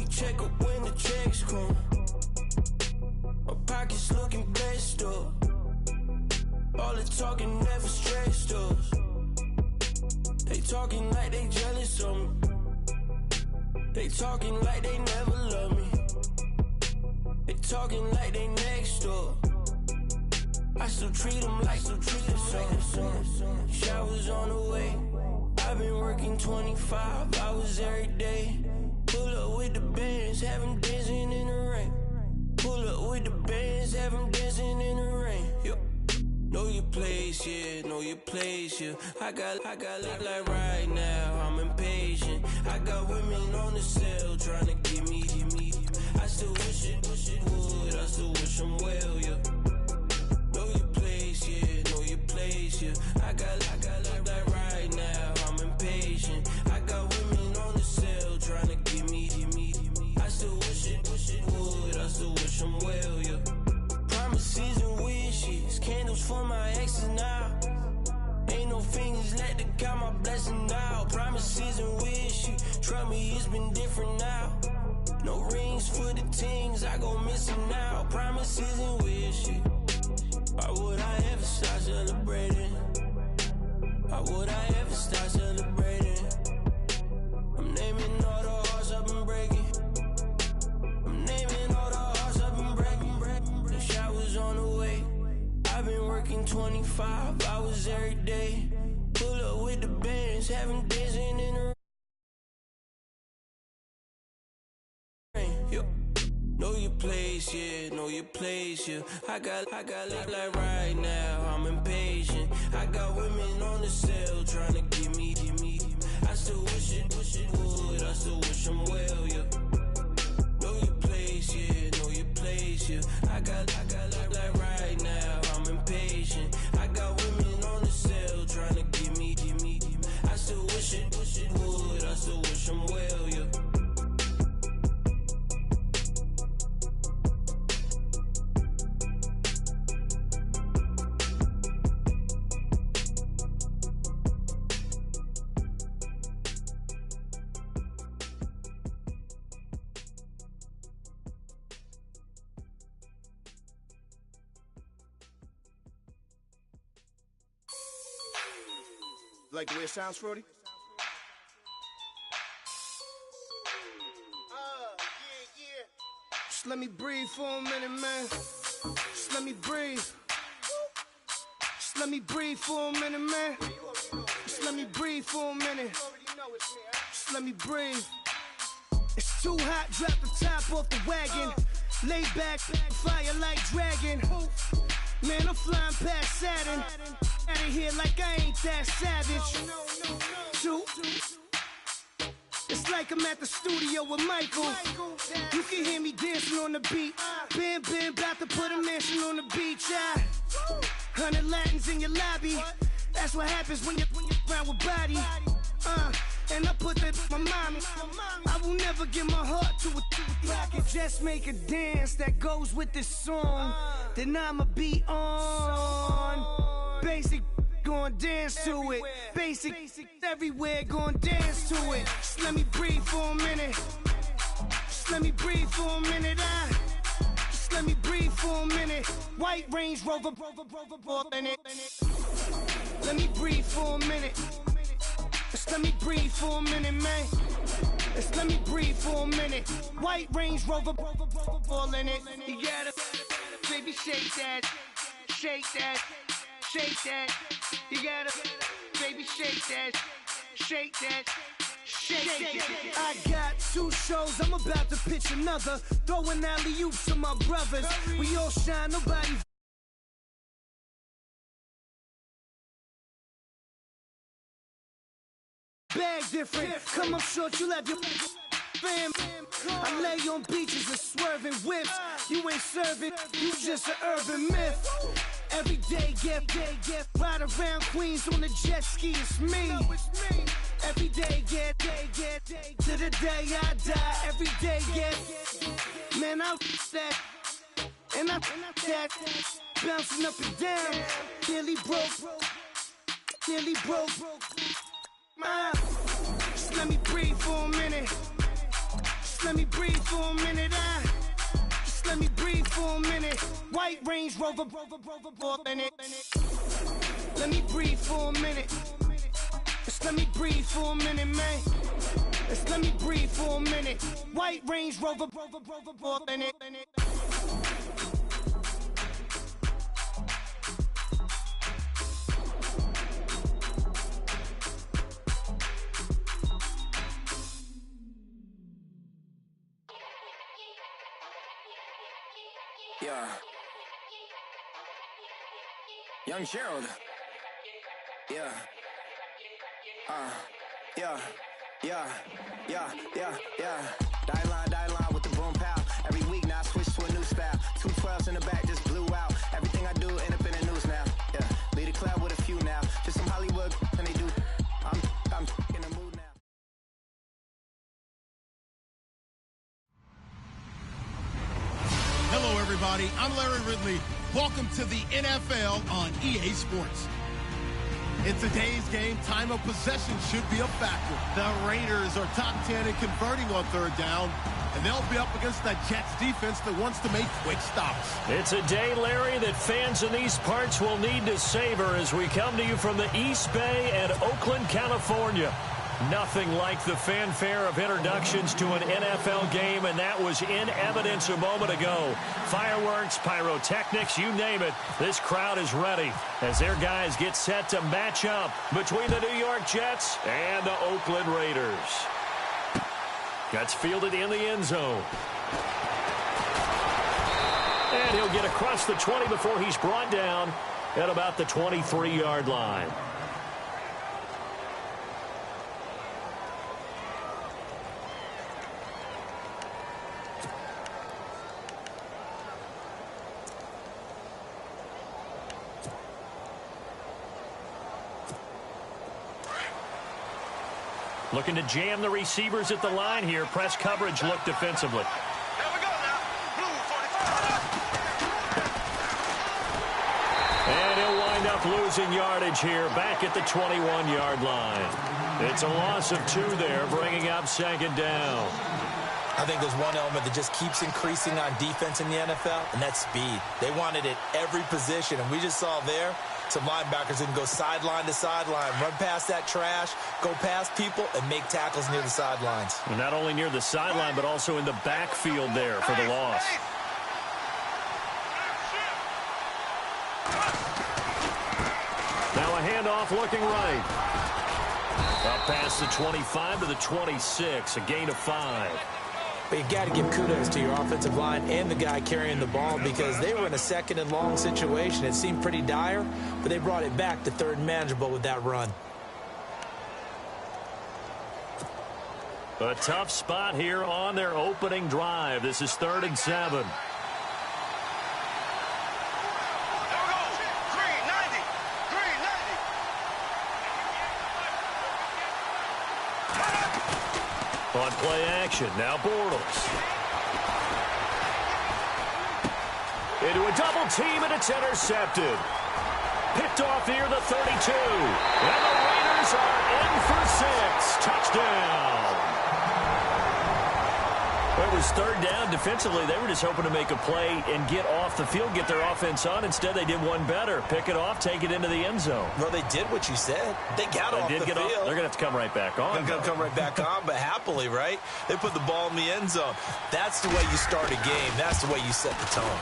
check up when the checks come. My pockets looking blessed up. All the talking never stressed us. They talking like they jealous of me. They talking like they never love me. They talking like they next door. I still treat them like some showers on the way. I've been working 25 hours every day. Pull up with the bands, have them dancing in the rain. Pull up with the bands, have them dancing in the rain. Yo. Know your place, yeah, know your place, yeah. I got look like right now, I'm impatient. I got women on the cell trying to give me. I still wish it would, I still wish them well, yeah. Know your place, yeah, know your place, yeah. I got look like right now, I'm impatient. I got women on the cell trying to give me. I still wish it would, I still wish them well, yeah. Promises and wishes, candles for my exes now. Ain't no fingers left to count my blessing now. Promises and wishes, trust me, it's been different now. No rings for the things I go missing now. Promises and wishes, why would I ever start celebrating? Why would I ever start celebrating? I'm naming all the hearts I've been breaking. I'm naming all the hearts I've been breaking. The showers on the way. I've been working 25 hours every day. Pull up with the bands, have them dancing in the rain. Yo. Know your place, yeah, know your place, yeah. I got look like right now, I'm impatient. I got women on the cell trying to give me. I still wish it would, I still wish them well, yeah. Know your place, yeah, know your place, yeah. I got look like right now, I'm impatient. I got women on the cell trying to give me. I still wish it would, I still wish them well, yeah. Like the way it sounds, Frody? Yeah. Just let me breathe for a minute, man. Just let me breathe. Just let me breathe for a minute, man. Just let me breathe for a minute. Just let me breathe. It's too hot, drop the top off the wagon. Lay back, fire like dragon. Man, I'm flying past Saturn. Out of here like I ain't that savage. Two. It's like I'm at the studio with Michael. You can hear me dancing on the beat. Bam, about to put a mansion on the beach. 100 Latins in your lobby. That's what happens when you're around with body. And I put that in my mommy. I will never give my heart to a I can just make a dance that goes with this song. Then I'ma be on. Basic, gon' dance to it. Basic, everywhere, gon' dance to it. Just let me breathe for a minute. Just let me breathe for a minute. Just let me breathe for a minute. White Range Rover, in it. Let me breathe for a minute. Just let me breathe for a minute, man. Just let me breathe for a minute. White Range Rover, all in it. You gotta, baby, shake that, shake that. Shake that, you gotta, baby, shake that, shake that, shake that. I got 2 shows, I'm about to pitch another. Throwing alley-oops to my brothers. We all shine, nobody. Bag different, come up short, you left your fam. I lay on beaches and swerving whips. You ain't serving, you just an urban myth. Every day, get ride around Queens on the jet ski, it's me. Every day, get to the day I die. Every day, get man, I that and I that bouncing up and down. Nearly broke. Just let me breathe for a minute. Just let me breathe for a minute. Just let me breathe for a minute. White Range Rover, in it. Let me breathe for a minute. Just let me breathe for a minute, man. Just let me breathe for a minute. White Range Rover, in it. Yeah. Young Gerald. Yeah. Yeah. Die line with the boom pow. Every week now I switch to a new style. 212s in the back just blew out. Everything I do end up in the news now. Yeah. Lead a club with a few now. Just some Hollywood and they do. I'm in the mood now. Hello, everybody. I'm Larry Ridley. Welcome to the NFL on EA Sports. In today's game, time of possession should be a factor. The Raiders are top 10 in converting on third down, and they'll be up against that Jets defense that wants to make quick stops. It's a day, Larry, that fans in these parts will need to savor as we come to you from the East Bay and Oakland, California. Nothing like the fanfare of introductions to an NFL game, and that was in evidence a moment ago. Fireworks, pyrotechnics, you name it. This crowd is ready as their guys get set to match up between the New York Jets and the Oakland Raiders. Gets fielded in the end zone. And he'll get across the 20 before he's brought down at about the 23-yard line. Looking to jam the receivers at the line here. Press coverage look defensively. There we go now. Blue 45. And he'll wind up losing yardage here back at the 21-yard line. It's a loss of 2 there, bringing up second down. I think there's one element that just keeps increasing on defense in the NFL, and that's speed. They want it at every position, and we just saw there some linebackers that can go sideline to sideline, run past that trash, go past people, and make tackles near the sidelines. And not only near the sideline, but also in the backfield there for the loss. Now a handoff looking right. Up past the 25 to the 26, a gain of 5. But you got to give kudos to your offensive line and the guy carrying the ball because they were in a second and long situation. It seemed pretty dire, but they brought it back to third and manageable with that run. A tough spot here on their opening drive. This is 3rd and 7. On play action, now Bortles. Into a double team, and it's intercepted. Picked off near the 32. And the Raiders are in for 6. Touchdown. It was 3rd down. Defensively, they were just hoping to make a play and get off the field, get their offense on. Instead, they did one better. Pick it off, take it into the end zone. Well, they did what you said. They got off the field. They're going to have to come right back on. They're going to come right back on, but happily, right? They put the ball in the end zone. That's the way you start a game. That's the way you set the tone.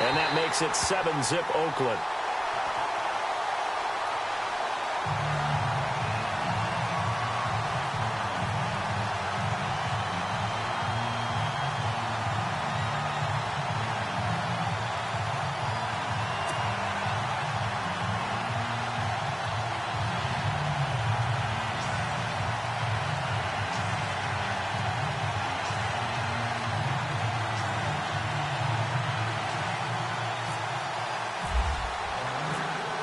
And that makes it 7-zip Oakland.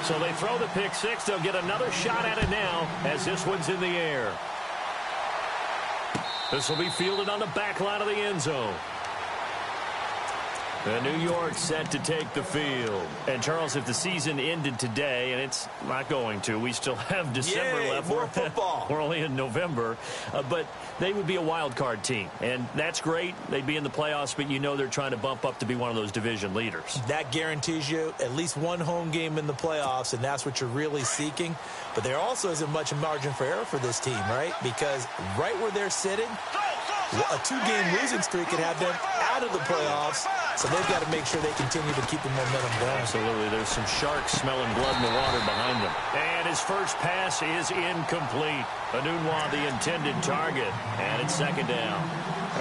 So they throw the pick 6. They'll get another shot at it now as this one's in the air. This will be fielded on the back line of the end zone. And New York set to take the field. And, Charles, if the season ended today, and it's not going to, we still have December left. More football. We're only in November. But they would be a wild card team. And that's great. They'd be in the playoffs, but you know they're trying to bump up to be one of those division leaders. That guarantees you at least one home game in the playoffs, and that's what you're really seeking. But there also isn't much margin for error for this team, right? Because right where they're sitting, a 2-game losing streak could have them out of the playoffs. So they've got to make sure they continue to keep the momentum going. Absolutely. There's some sharks smelling blood in the water behind them. And his first pass is incomplete. Anunwa, the intended target. And it's second down.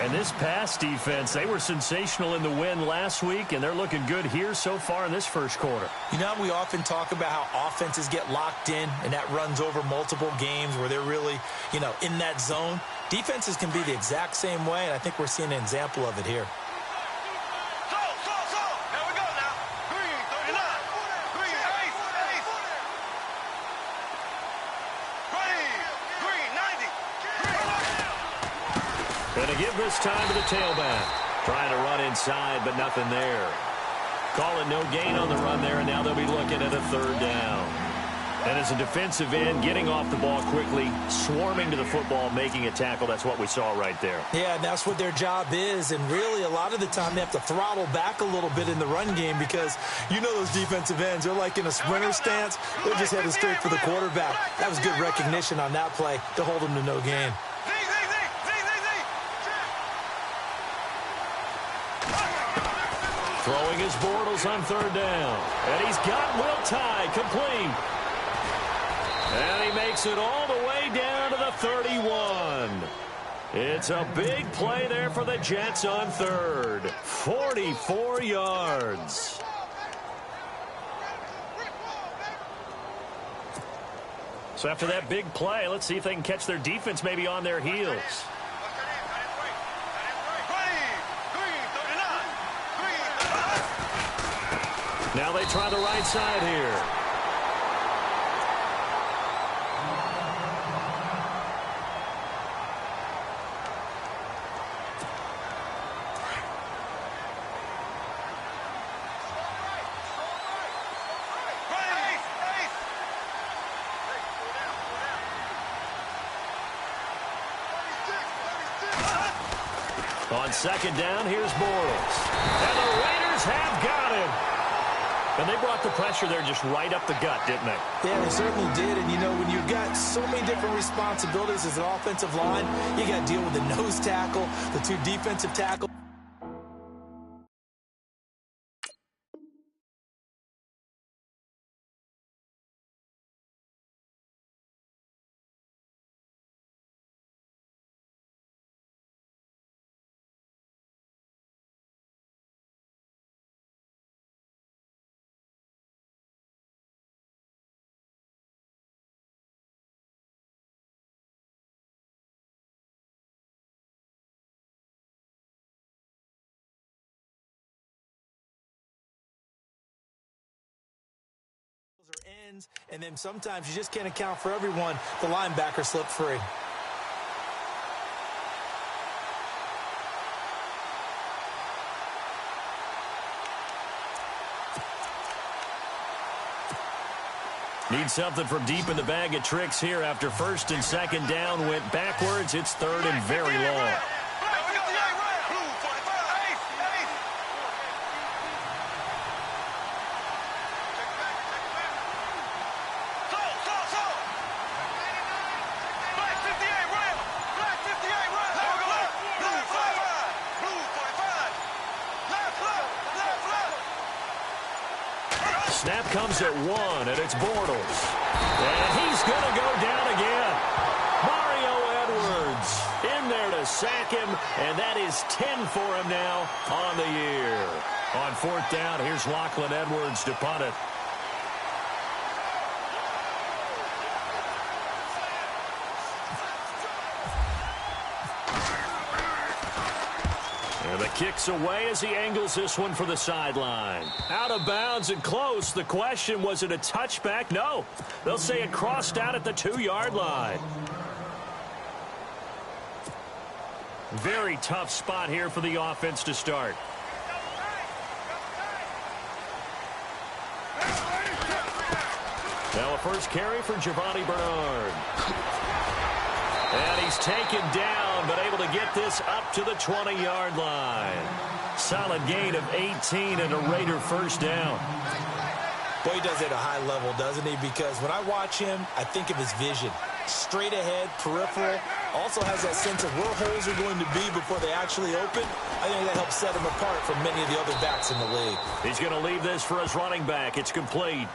And this pass defense, they were sensational in the win last week, and they're looking good here so far in this first quarter. You know, we often talk about how offenses get locked in, and that runs over multiple games where they're really, in that zone. Defenses can be the exact same way, and I think we're seeing an example of it here. Going to give this time to the tailback. Trying to run inside, but nothing there. Call it no gain on the run there, and now they'll be looking at a third down. And as a defensive end, getting off the ball quickly, swarming to the football, making a tackle, that's what we saw right there. Yeah, and that's what their job is. And really, a lot of the time, they have to throttle back a little bit in the run game because those defensive ends, they're like in a sprinter stance. They're just headed straight for the quarterback. That was good recognition on that play to hold them to no gain. Throwing his Bortles on third down. And he's got Will Tye complete. And he makes it all the way down to the 31. It's a big play there for the Jets on third. 44 yards. So after that big play, let's see if they can catch their defense maybe on their heels. Now they try the right side here. On second down, here's Bortles. And the Raiders have got him. And they brought the pressure there just right up the gut, didn't they? Yeah, they certainly did. And, when you've got so many different responsibilities as an offensive line, you got to deal with the nose tackle, the 2 defensive tackles. Ends, and then sometimes you just can't account for everyone. The linebacker slipped free. Need something from deep in the bag of tricks here after first and second down went backwards. It's third and very long. Snap comes at 1, and it's Bortles. And he's going to go down again. Mario Edwards in there to sack him, and that is 10 for him now on the year. On fourth down, here's Lachlan Edwards to punt it. And the kick's away as he angles this one for the sideline. Out of bounds and close. The question, was it a touchback? No. They'll say it crossed out at the 2-yard line. Very tough spot here for the offense to start. Now a first carry for Giovanni Bernard. And he's taken down, but able to get this up to the 20-yard line. Solid gain of 18 and a Raider first down. Boy, he does it at a high level, doesn't he? Because when I watch him, I think of his vision. Straight ahead, peripheral. Also has that sense of where holes are going to be before they actually open. I think that helps set him apart from many of the other backs in the league. He's going to leave this for his running back. It's complete.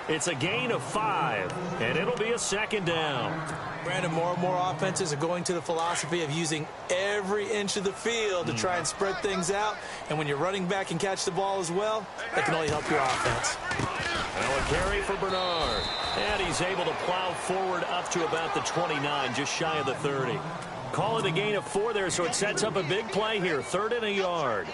It's a gain of 5, and it'll be a second down. Brandon, more and more offenses are going to the philosophy of using every inch of the field to try and spread things out. And when your running back can catch the ball as well, that can only help your offense. Now a carry for Bernard. And he's able to plow forward up to about the 29, just shy of the 30. Call it a gain of 4 there, so it sets up a big play here. 3rd and a yard.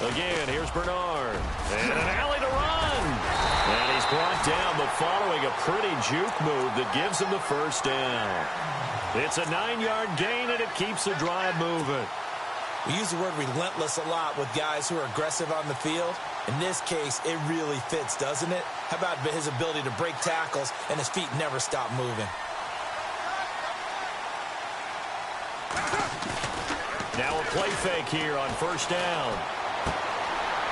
Again, here's Bernard. And an alley to run. And he's brought down, but following a pretty juke move that gives him the first down. It's a 9-yard gain, and it keeps the drive moving. We use the word relentless a lot with guys who are aggressive on the field. In this case, it really fits, doesn't it? How about his ability to break tackles and his feet never stop moving? Now a play fake here on first down.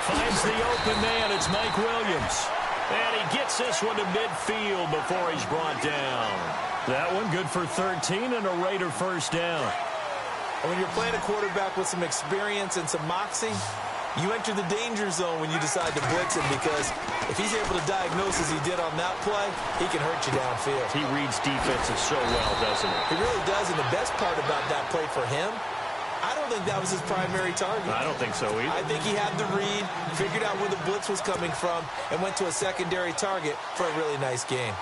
Finds the open man. It's Mike Williams. And he gets this one to midfield before he's brought down. That one good for 13 and a Raider first down. And when you're playing a quarterback with some experience and some moxie, you enter the danger zone when you decide to blitz him, because if he's able to diagnose as he did on that play, he can hurt you downfield. He reads defenses so well, doesn't he? He really does, and the best part about that play for him, I don't think that was his primary target. I don't think so either. I think he had the read, figured out where the blitz was coming from, and went to a secondary target for a really nice game.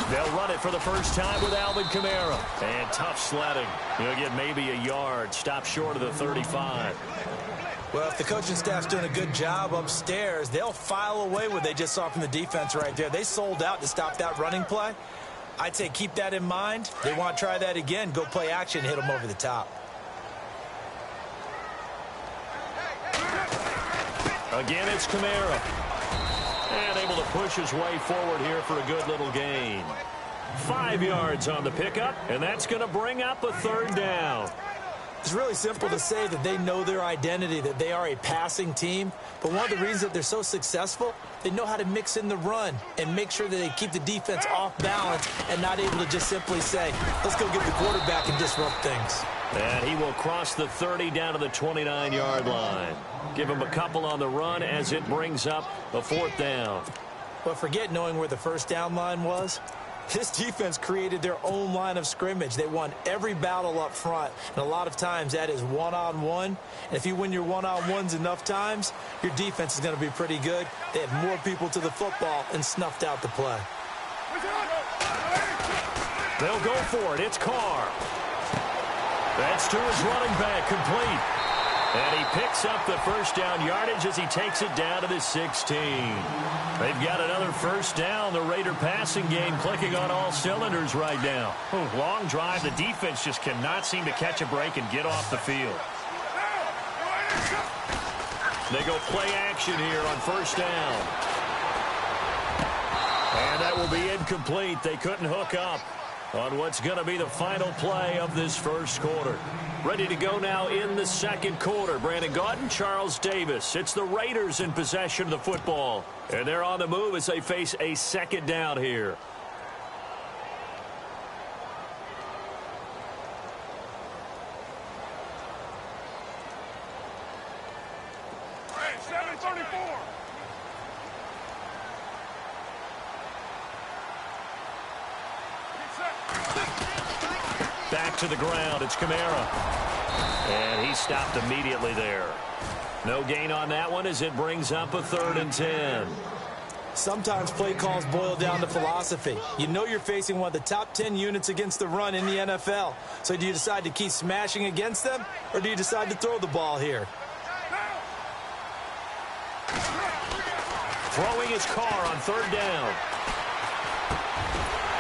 They'll run it for the first time with Alvin Kamara. And tough sledding. He'll get maybe a yard. Stop short of the 35. Well, if the coaching staff's doing a good job upstairs, they'll file away what they just saw from the defense right there. They sold out to stop that running play. I'd say keep that in mind. They want to try that again. Go play action and hit them over the top. Again, it's Kamara. And able to push his way forward here for a good little gain. 5 yards on the pickup, and that's going to bring up a 3rd down. It's really simple to say that they know their identity, that they are a passing team. But one of the reasons that they're so successful, they know how to mix in the run and make sure that they keep the defense off balance and not able to just simply say, let's go get the quarterback and disrupt things. And he will cross the 30 down to the 29-yard line. Give him a couple on the run as it brings up a 4th down. But forget knowing where the first down line was. This defense created their own line of scrimmage. They won every battle up front, and a lot of times that is one-on-one. And if you win your one-on-ones enough times, your defense is going to be pretty good. They had more people to the football and snuffed out the play. They'll go for it. It's Carr. That's to his running back, complete. And he picks up the first down yardage as he takes it down to the 16. They've got another first down. The Raider passing game clicking on all cylinders right now. Long drive. The defense just cannot seem to catch a break and get off the field. They go play action here on first down. And that will be incomplete. They couldn't hook up on what's going to be the final play of this first quarter. Ready to go now in the second quarter. Brandon Gaudin, Charles Davis. It's the Raiders in possession of the football. And they're on the move as they face a second down here. Back to the ground. It's Kamara. And he stopped immediately there. No gain on that one as it brings up a 3rd and 10. Sometimes play calls boil down to philosophy. You know you're facing one of the top 10 units against the run in the NFL. So do you decide to keep smashing against them, or do you decide to throw the ball here? Throwing his car on third down.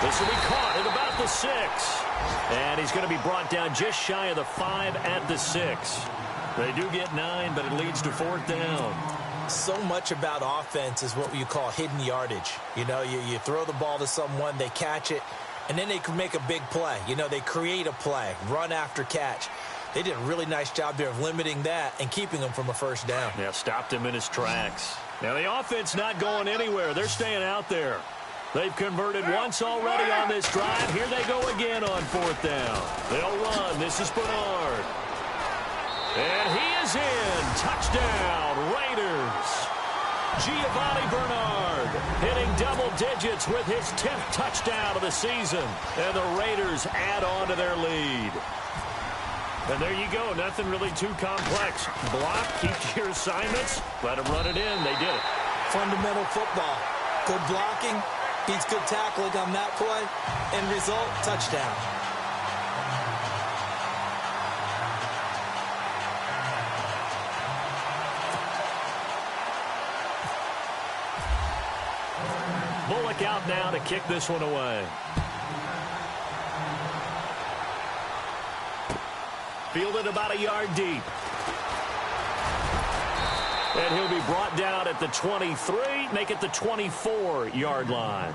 This will be caught at about the 6. And he's going to be brought down just shy of the 5 at the 6. They do get 9, but it leads to 4th down. So much about offense is what you call hidden yardage. You know, you throw the ball to someone, they catch it, and then they can make a big play. You know, they create a play, run after catch. They did a really nice job there of limiting that and keeping him from a first down. Yeah, stopped him in his tracks. Now, the offense not going anywhere. They're staying out there. They've converted once already on this drive. Here they go again on 4th down. They'll run. This is Bernard. And he is in. Touchdown, Raiders. Giovanni Bernard hitting double digits with his 10th touchdown of the season. And the Raiders add on to their lead. And there you go. Nothing really too complex. Block, keep to your assignments. Let them run it in. They did it. Fundamental football. Good blocking beats good tackling on that play. End result, touchdown. Bullock out now to kick this one away. Fielded about a yard deep. And he'll be brought down at the 23, make it the 24-yard line.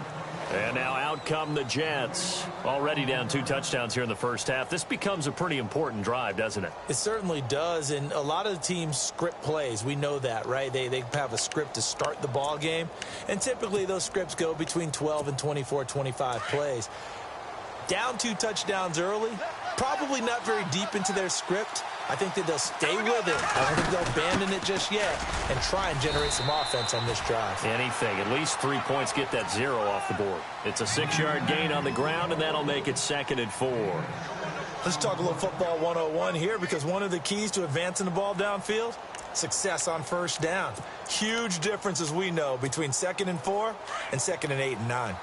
And now out come the Jets. Already down 2 touchdowns here in the first half. This becomes a pretty important drive, doesn't it? It certainly does, and a lot of the teams script plays. We know that, right? They have a script to start the ball game, and typically those scripts go between 12 and 24, 25 plays. Down 2 touchdowns early, probably not very deep into their script. I think that they'll stay with it. I don't think they'll abandon it just yet and try and generate some offense on this drive. Anything. At least 3 points, get that 0 off the board. It's a 6-yard gain on the ground, and that'll make it 2nd and 4. Let's talk a little football 101 here, because one of the keys to advancing the ball downfield, success on first down. Huge difference, as we know, between 2nd and 4 and 2nd and 8 and 9.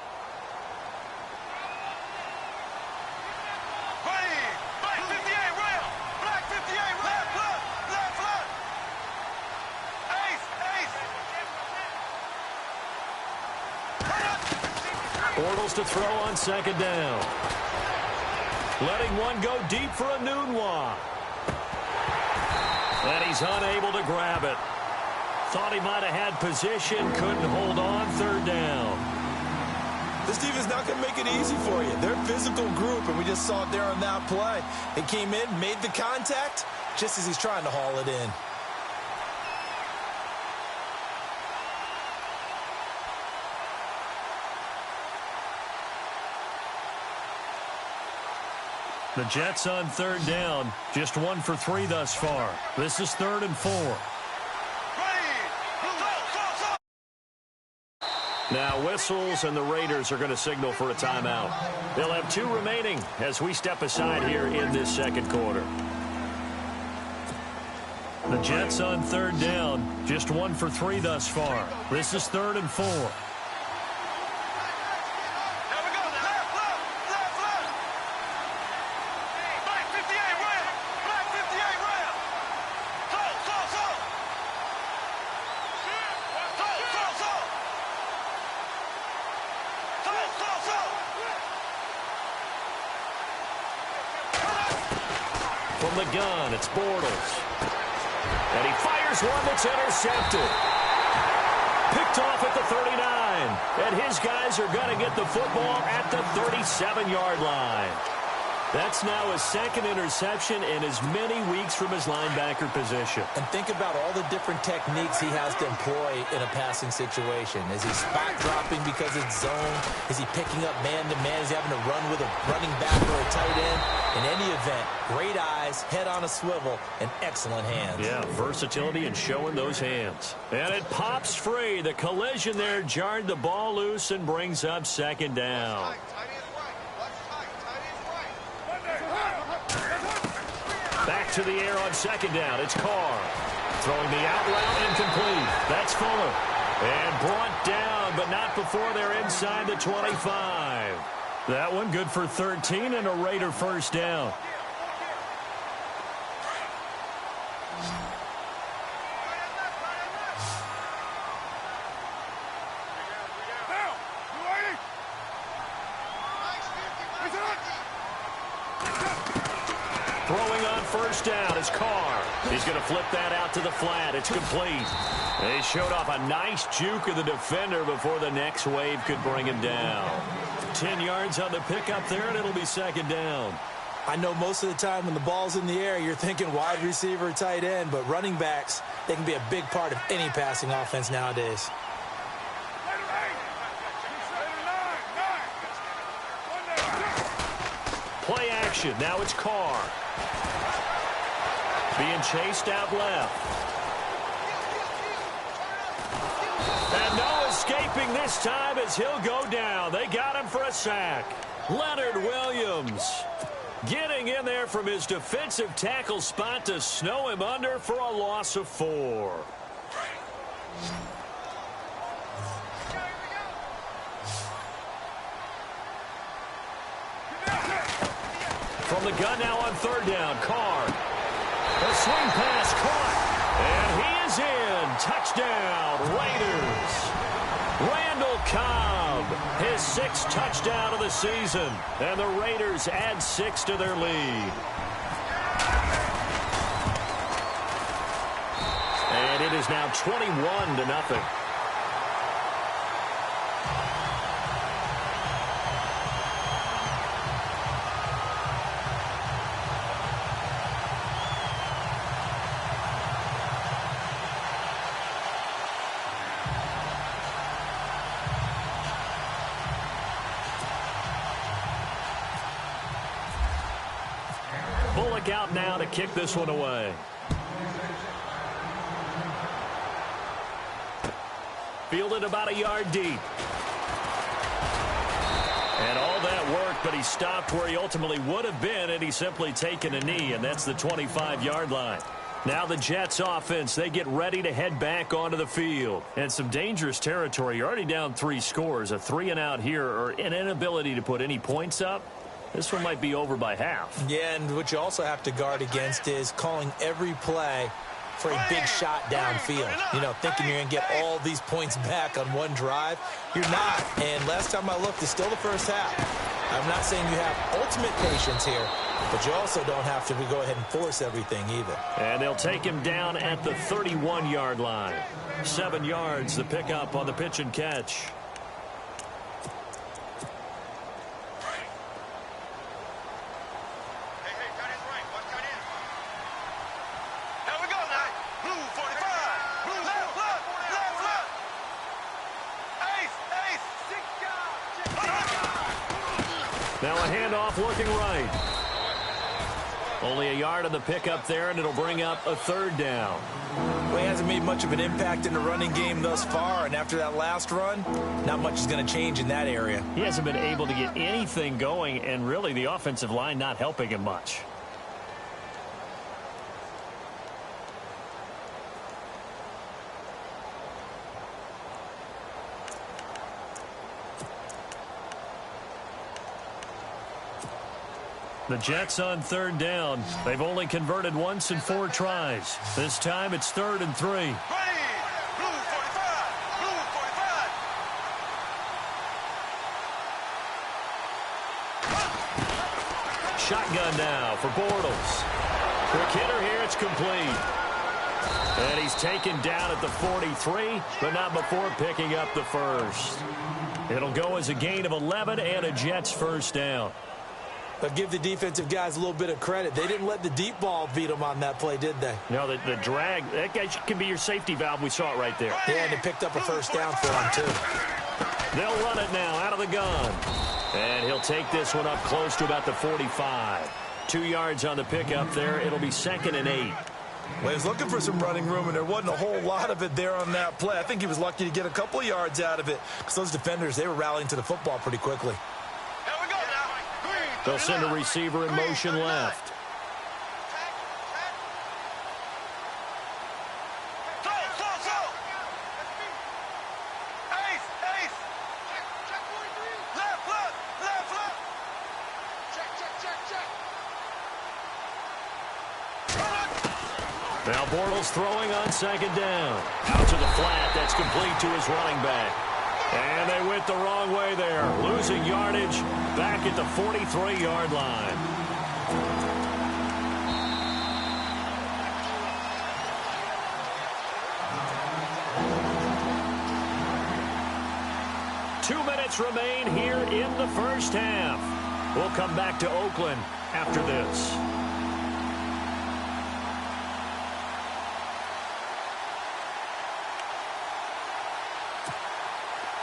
Bortles to throw on 2nd down. Letting one go deep for a Nunwa. And he's unable to grab it. Thought he might have had position, couldn't hold on, 3rd down. This team is not going to make it easy for you. They're a physical group, and we just saw it there on that play. They came in, made the contact, just as he's trying to haul it in. The Jets on 3rd down, just 1 for 3 thus far. This is 3rd and 4. Now whistles, and the Raiders are going to signal for a timeout. They'll have 2 remaining as we step aside here in this 2nd quarter. The Jets on 3rd down, just 1 for 3 thus far. This is 3rd and 4. From the gun, it's Bortles. And he fires one that's intercepted. Picked off at the 39. And his guys are going to get the football at the 37-yard line. That's now his 2nd interception in as many weeks from his linebacker position. And think about all the different techniques he has to employ in a passing situation. Is he spot dropping because it's zone? Is he picking up man-to-man? Is he having to run with a running back or a tight end? In any event, great eyes, head on a swivel, and excellent hands. Yeah, versatility and showing those hands. And it pops free. The collision there jarred the ball loose and brings up 2nd down. Back to the air on 2nd down. It's Carr. Throwing the out route incomplete. That's Fuller. And brought down, but not before they're inside the 25. That one good for 13 and a Raider first down. Throwing on first down is Carr. He's going to flip that out to the flat. It's complete. They showed off a nice juke of the defender before the next wave could bring him down. 10 yards on the pickup there, and it'll be second down. I know most of the time when the ball's in the air, you're thinking wide receiver, tight end, but running backs, they can be a big part of any passing offense nowadays. Play action. Now it's Carr. Being chased out left. And no escaping this time as he'll go down. They got him for a sack. Leonard Williams getting in there from his defensive tackle spot to snow him under for a loss of 4. From the gun now on third down, Carr. The swing pass caught, and he is in. Touchdown, Raiders. Randall Cobb, his 6th touchdown of the season, and the Raiders add 6 to their lead. And it is now 21-0. Out now to kick this one away. Fielded about a yard deep. And all that work, but he stopped where he ultimately would have been, and he's simply taken a knee, and that's the 25-yard line. Now the Jets offense, they get ready to head back onto the field. And some dangerous territory. You're already down 3 scores. A 3-and-out here, or an inability to put any points up. This one might be over by half. Yeah, and what you also have to guard against is calling every play for a big shot downfield. You know, thinking you're going to get all these points back on one drive. You're not. And last time I looked, it's still the first half. I'm not saying you have ultimate patience here, but you also don't have to go ahead and force everything either. And they'll take him down at the 31-yard line. 7 yards, the pickup on the pitch and catch. Now a handoff looking right. Only a yard on the pickup there, and it'll bring up a 3rd down. Well, he hasn't made much of an impact in the running game thus far, and after that last run, not much is going to change in that area. He hasn't been able to get anything going, and really the offensive line not helping him much. The Jets on 3rd down. They've only converted once in 4 tries. This time it's 3rd and 3. Ready! Blue 45! Blue 45! Shotgun now for Bortles. Quick hitter here, it's complete. And he's taken down at the 43, but not before picking up the first. It'll go as a gain of 11 and a Jets first down. But give the defensive guys a little bit of credit. They didn't let the deep ball beat them on that play, did they? No, the drag, that guy can be your safety valve. We saw it right there. Yeah, and they picked up a first down for him, too. They'll run it now out of the gun. And he'll take this one up close to about the 45. 2 yards on the pickup there. It'll be 2nd and 8. Well, he was looking for some running room, and there wasn't a whole lot of it there on that play. I think he was lucky to get a couple of yards out of it because those defenders, they were rallying to the football pretty quickly. They'll send a receiver in motion left. Now Bortles throwing on second down. Out to the flat. That's complete to his running back. And they went the wrong way there. Losing yardage back at the 43-yard line. Two minutes remain here in the first half. We'll come back to Oakland after this.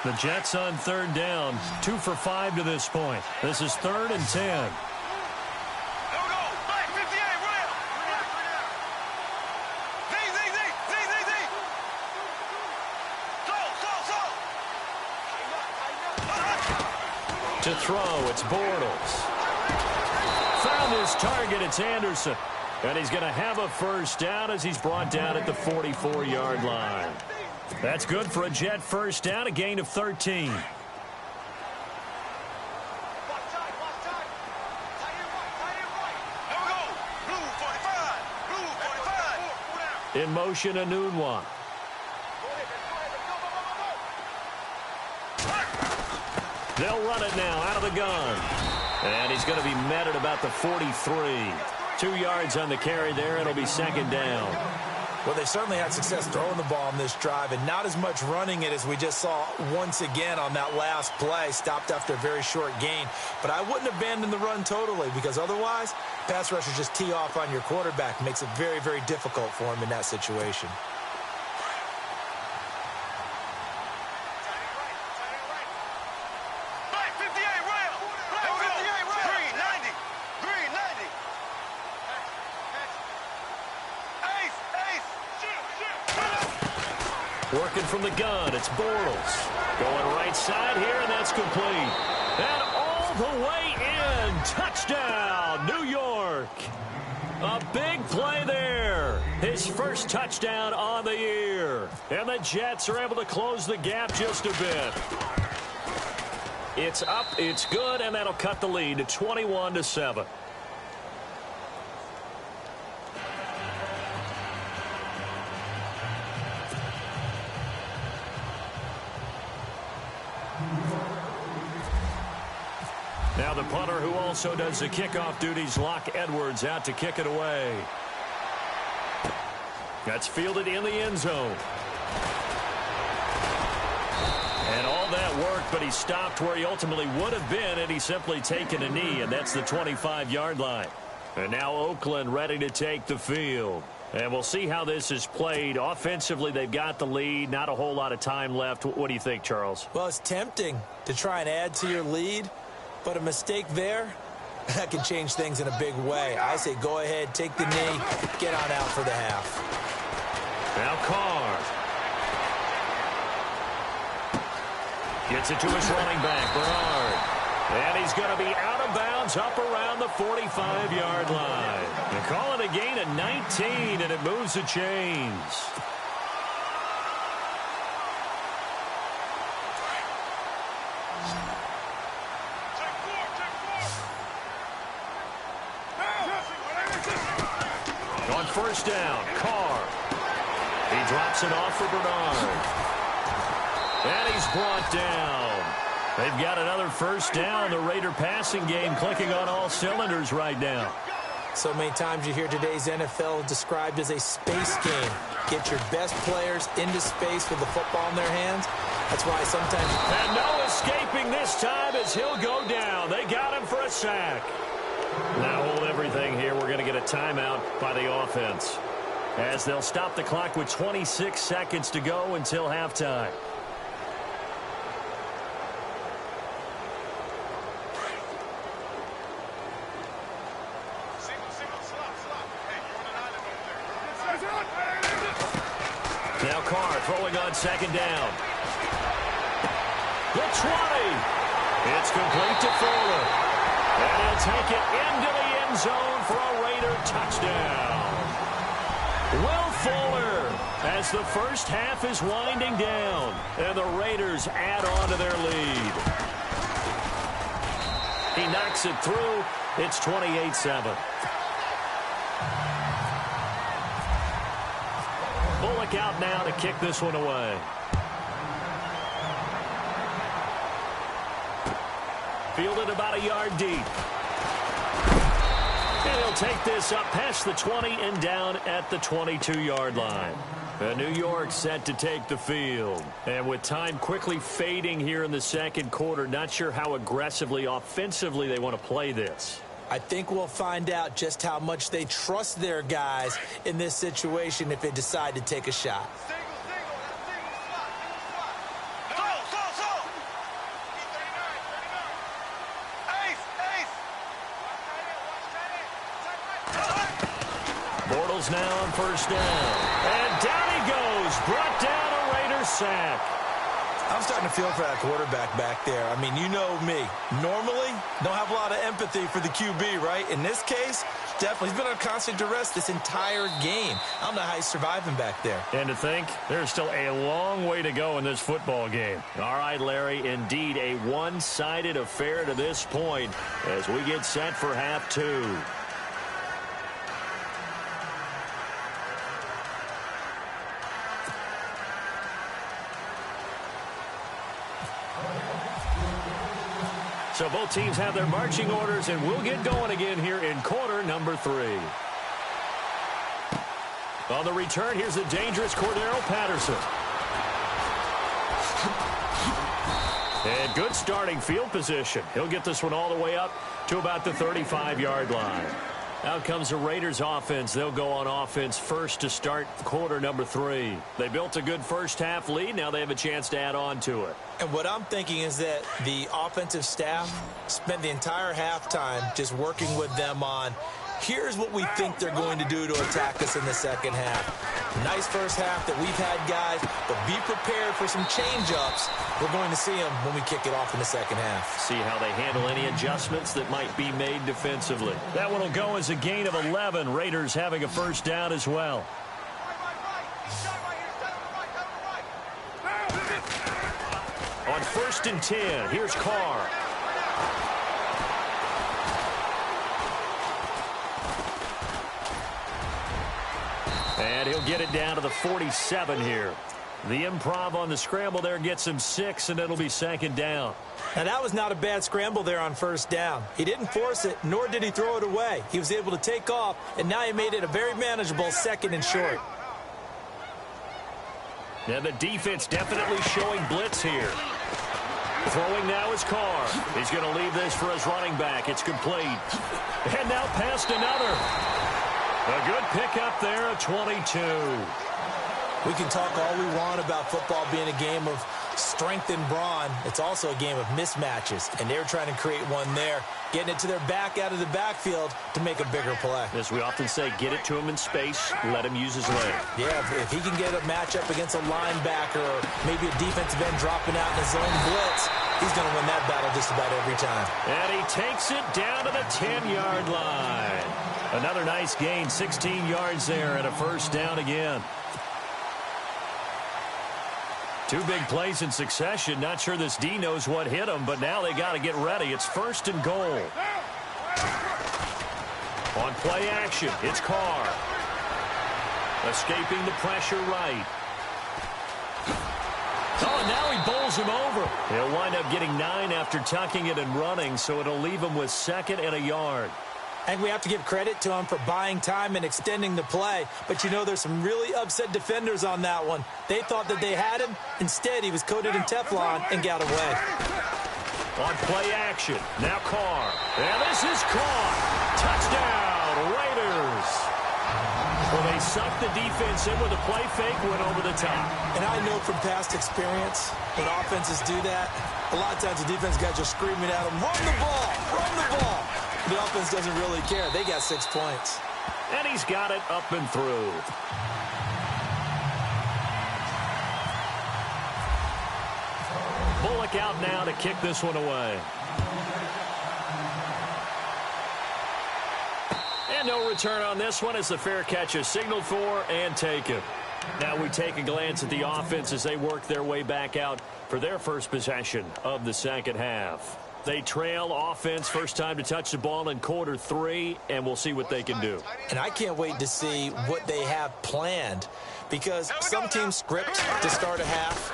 The Jets on third down, 2 for 5 to this point. This is 3rd and 10. To throw, it's Bortles. Found his target, it's Anderson. And he's going to have a first down as he's brought down at the 44-yard line. That's good for a Jet first down, a gain of 13. In motion, Anunwa. They'll run it now out of the gun. And he's going to be met at about the 43. 2 yards on the carry there. It'll be second down. Well, they certainly had success throwing the ball on this drive and not as much running it as we just saw once again on that last play. Stopped after a very short gain. But I wouldn't abandon the run totally because otherwise, pass rushers just tee off on your quarterback. Makes it very, very difficult for him in that situation. Working from the gun, it's Bortles. Going right side here, and that's complete. And all the way in. Touchdown, New York. A big play there. His first touchdown on the year. And the Jets are able to close the gap just a bit. It's up, it's good, and that'll cut the lead to 21-7. Now the punter who also does the kickoff duties, Locke Edwards, out to kick it away. That's fielded in the end zone. And all that work, but he stopped where he ultimately would have been had he simply taken a knee, and that's the 25-yard line. And now Oakland ready to take the field. And we'll see how this is played. Offensively, they've got the lead. Not a whole lot of time left. What do you think, Charles? Well, it's tempting to try and add to your lead. But a mistake there, that can change things in a big way. I say go ahead, take the knee, get on out for the half. Now Carr. Gets it to his running back, Bernard. And he's going to be out of bounds up around the 45-yard line. They call it a gain of 19, and it moves the chains. On first down, Carr. He drops it off for Bernard. And he's brought down. They've got another first down. The Raider passing game clicking on all cylinders right now. So many times you hear today's NFL described as a space game. Get your best players into space with the football in their hands. That's why sometimes... And no escaping this time as he'll go down. They got him for a sack. Now hold everything here. We're going to get a timeout by the offense, as they'll stop the clock with 26 seconds to go until halftime. Now Carr throwing on second down. The 20. It's complete to Fuller. And he'll take it into the end zone for a Raider touchdown. Will Fuller, as the first half is winding down, and the Raiders add on to their lead. He knocks it through. It's 28-7. Bullock out now to kick this one away. Fielded about a yard deep. And he'll take this up past the 20 and down at the 22-yard line. New York set to take the field. And with time quickly fading here in the second quarter, not sure how aggressively, offensively they want to play this. I think we'll find out just how much they trust their guys in this situation if they decide to take a shot. Bortles now on first down. And down he goes. Brought down a Raiders sack. I'm starting to feel for that quarterback back there. I mean, you know me. Normally, don't have a lot of empathy for the QB, right? In this case, definitely. He's been on constant duress this entire game. I don't know how he's surviving back there. And to think, there's still a long way to go in this football game. All right, Larry, indeed a one-sided affair to this point as we get set for half two. So both teams have their marching orders, and we'll get going again here in quarter number 3. On the return, here's the dangerous Cordero Patterson. And good starting field position. He'll get this one all the way up to about the 35-yard line. Out comes the Raiders offense. They'll go on offense first to start quarter number 3. They built a good first half lead. Now they have a chance to add on to it. And what I'm thinking is that the offensive staff spent the entire halftime just working with them on, here's what we think they're going to do to attack us in the second half. Nice first half that we've had, guys, but be prepared for some change-ups. We're going to see them when we kick it off in the second half. See how they handle any adjustments that might be made defensively. That one will go as a gain of 11. Raiders having a first down as well. On first and 10, here's Carr. And he'll get it down to the 47 here. The improv on the scramble there gets him 6, and it'll be second down. Now, that was not a bad scramble there on first down. He didn't force it, nor did he throw it away. He was able to take off, and now he made it a very manageable second and short. And the defense definitely showing blitz here. Throwing now is Carr. He's going to leave this for his running back. It's complete. And now past another. A good pickup there at 22. We can talk all we want about football being a game of strength and brawn. It's also a game of mismatches, and they're trying to create one there, getting it to their back out of the backfield to make a bigger play. As we often say, get it to him in space, let him use his leg. Yeah, if he can get a matchup against a linebacker or maybe a defensive end dropping out in his own blitz, he's going to win that battle just about every time. And he takes it down to the 10-yard line. Another nice gain, 16 yards there, and a first down again. Two big plays in succession. Not sure this D knows what hit him, but now they got to get ready. It's first and goal. On play action, it's Carr. Escaping the pressure right. Oh, and now he bowls him over. He'll wind up getting 9 after tucking it and running, so it'll leave him with 2nd and a yard. And we have to give credit to him for buying time and extending the play. But, you know, there's some really upset defenders on that one. They thought that they had him. Instead, he was coated in Teflon and got away. On play action, now Carr. And this is caught. Touchdown, Raiders. Well, they sucked the defense in with a play fake, went over the top. And I know from past experience, when offenses do that, a lot of times the defense guys are screaming at them, run the ball, run the ball. The offense doesn't really care. They got 6 points. And he's got it up and through. Bullock out now to kick this one away. And no return on this one as the fair catch is signaled for and taken. Now we take a glance at the offense as they work their way back out for their first possession of the second half. They trail offense, first time to touch the ball in quarter 3, and we'll see what they can do. And I can't wait to see what they have planned, because some teams script to start a half.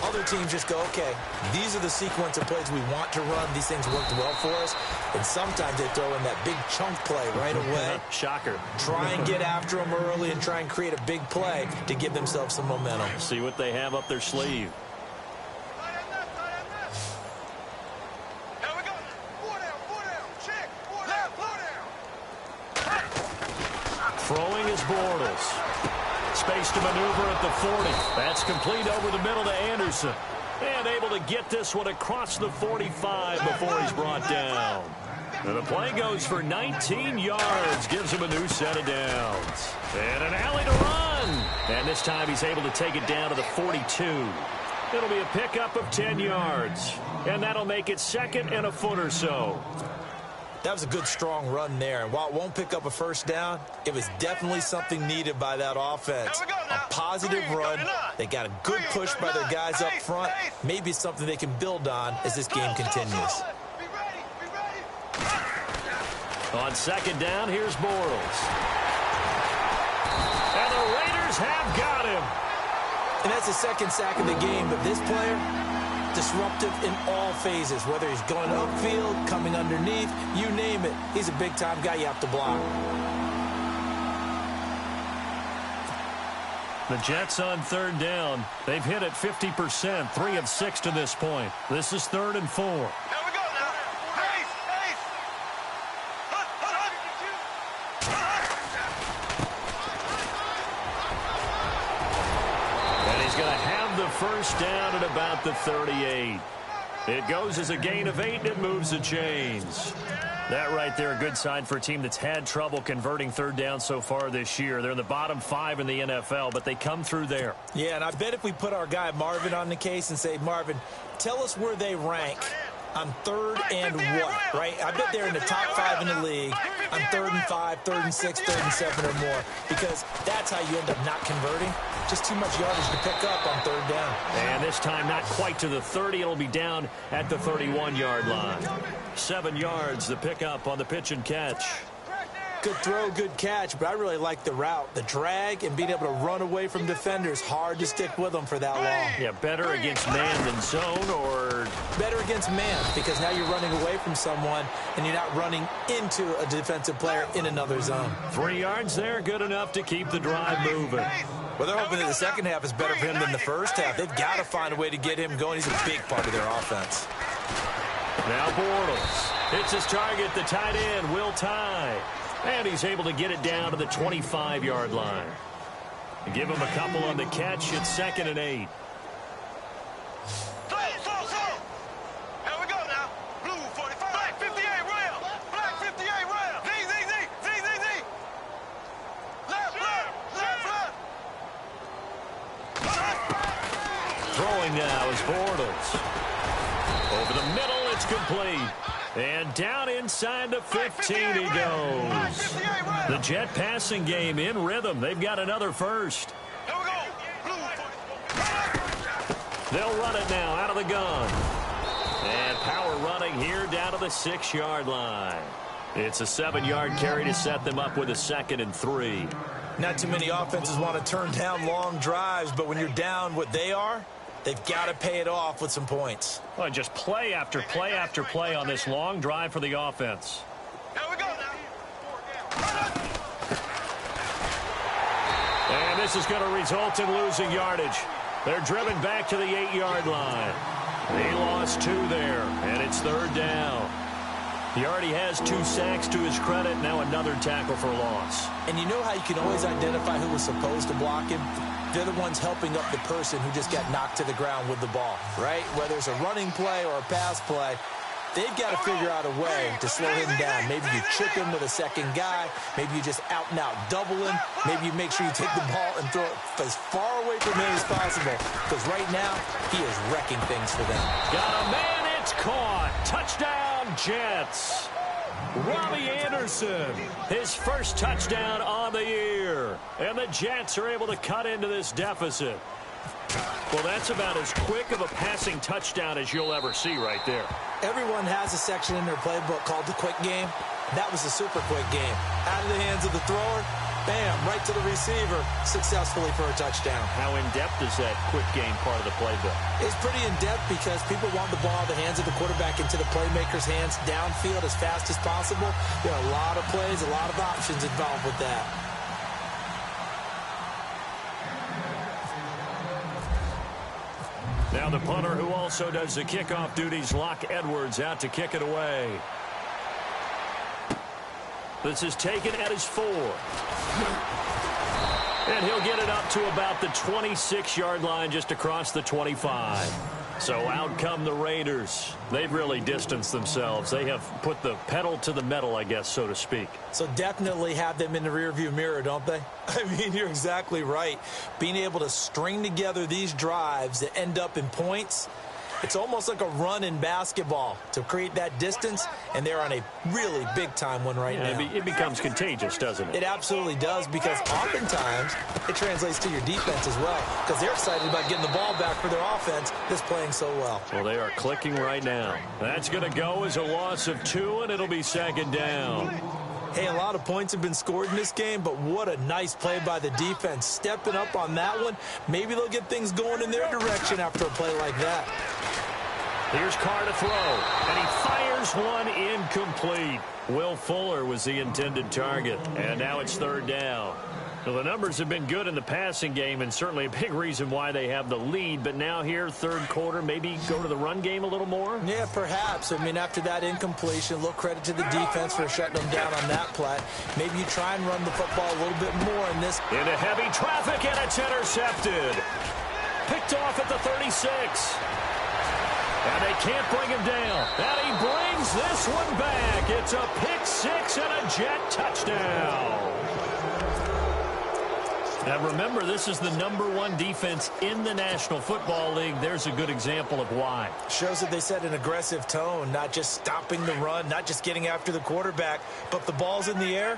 Other teams just go, okay, these are the sequence of plays we want to run. These things worked well for us. And sometimes they throw in that big chunk play right away. Shocker. Try and get after them early and try and create a big play to give themselves some momentum. See what they have up their sleeve. Throwing is Bortles. Space to maneuver at the 40. That's complete over the middle to Anderson. And able to get this one across the 45 before he's brought down. And the play goes for 19 yards. Gives him a new set of downs. And an alley to run. And this time he's able to take it down to the 42. It'll be a pickup of 10 yards. And that'll make it second and a foot or so. That was a good, strong run there. And while it won't pick up a first down, it was definitely something needed by that offense. A positive run. They got a good push by their guys up front. Maybe something they can build on as this game continues. On second down, here's Bortles. And the Raiders have got him. And that's the second sack of the game, but this player, disruptive in all phases, whether he's going upfield, coming underneath, you name it. He's a big-time guy you have to block. The Jets on third down. They've hit it 50%, 3 of 6 to this point. This is 3rd and 4. Here we go now. Ace, ace. And he's going to have the first down at about the 38. It goes as a gain of 8, and it moves the chains. That right there, a good sign for a team that's had trouble converting third down so far this year. They're in the bottom 5 in the NFL, but they come through there. Yeah, and I bet if we put our guy Marvin on the case and say, Marvin, tell us where they rank on 3rd and what, right? I bet they're in the top 5 in the league on 3rd and 5, 3rd and 6, 3rd and 7 or more, because that's how you end up not converting. Just too much yardage to pick up on 3rd down. And this time not quite to the 30. It'll be down at the 31-yard line. 7 yards, the pickup on the pitch and catch. Good throw, good catch, but I really like the route. The drag and being able to run away from defenders. Hard to stick with them for that long. Yeah, better against man than zone, or better against man, because now you're running away from someone and you're not running into a defensive player in another zone. 3 yards there, good enough to keep the drive moving. Well, they're hoping that the second half is better for him than the first half. They've got to find a way to get him going. He's a big part of their offense. Now Bortles hits his target, the tight end, Will Tye. And he's able to get it down to the 25-yard line. Give him a couple on the catch. It's 2nd and 8. Slow. Here we go now. Blue 45. Black 58 rail. Black 58 rail. Z. Left. Throwing now is Bortles. Over the middle, it's complete. And down inside the 15 he goes. The Jet passing game in rhythm. They've got another first. Here we go. They'll run it now out of the gun. And power running here down to the 6-yard line. It's a 7-yard carry to set them up with a 2nd and 3. Not too many offenses want to turn down long drives, but when you're down what they are, they've got to pay it off with some points. Well, just play after play after play on this long drive for the offense. Here we go now. And this is going to result in losing yardage. They're driven back to the 8-yard line. He lost 2 there, and it's 3rd down. He already has 2 sacks to his credit, now another tackle for loss. And you know how you can always identify who was supposed to block him? They're the ones helping up the person who just got knocked to the ground with the ball, right? Whether it's a running play or a pass play, they've got to figure out a way to slow him down. Maybe you trick him with a second guy. Maybe you just out-and-out double him. Maybe you make sure you take the ball and throw it as far away from him as possible, because right now he is wrecking things for them. Got a man, it's caught. Touchdown, Jets. Robbie Anderson, his first touchdown on the year. And the Jets are able to cut into this deficit. Well, that's about as quick of a passing touchdown as you'll ever see right there. Everyone has a section in their playbook called the quick game. That was a super quick game. Out of the hands of the thrower, bam, right to the receiver, successfully for a touchdown. How in-depth is that quick game part of the playbook? It's pretty in-depth because people want the ball in the hands of the quarterback into the playmaker's hands downfield as fast as possible. There are a lot of plays, a lot of options involved with that. Now the punter who also does the kickoff duties, Locke Edwards, out to kick it away. This is taken at his 4. And he'll get it up to about the 26-yard line, just across the 25. So out come the Raiders. They've really distanced themselves. They have put the pedal to the metal, I guess, so to speak. So definitely have them in the rearview mirror, don't they? I mean, you're exactly right. Being able to string together these drives that end up in points, it's almost like a run in basketball to create that distance, and they're on a really big-time one right now. It becomes contagious, doesn't it? It absolutely does, because oftentimes it translates to your defense as well, because they're excited about getting the ball back for their offense that's playing so well. Well, they are clicking right now. That's going to go as a loss of 2, and it'll be second down. Hey, a lot of points have been scored in this game, but what a nice play by the defense. Stepping up on that one, maybe they'll get things going in their direction after a play like that. Here's Carr to throw, and he fires one incomplete. Will Fuller was the intended target, and now it's third down. So the numbers have been good in the passing game, and certainly a big reason why they have the lead. But now here, third quarter, maybe go to the run game a little more? Yeah, perhaps. I mean, after that incompletion, a little credit to the defense for shutting them down on that play. Maybe you try and run the football a little bit more in this. Into heavy traffic, and it's intercepted. Picked off at the 36. And they can't bring him down. And he brings this one back. It's a pick 6 and a Jet touchdown. Now remember, this is the #1 defense in the National Football League. There's a good example of why. Shows that they set an aggressive tone, not just stopping the run, not just getting after the quarterback, but the ball's in the air.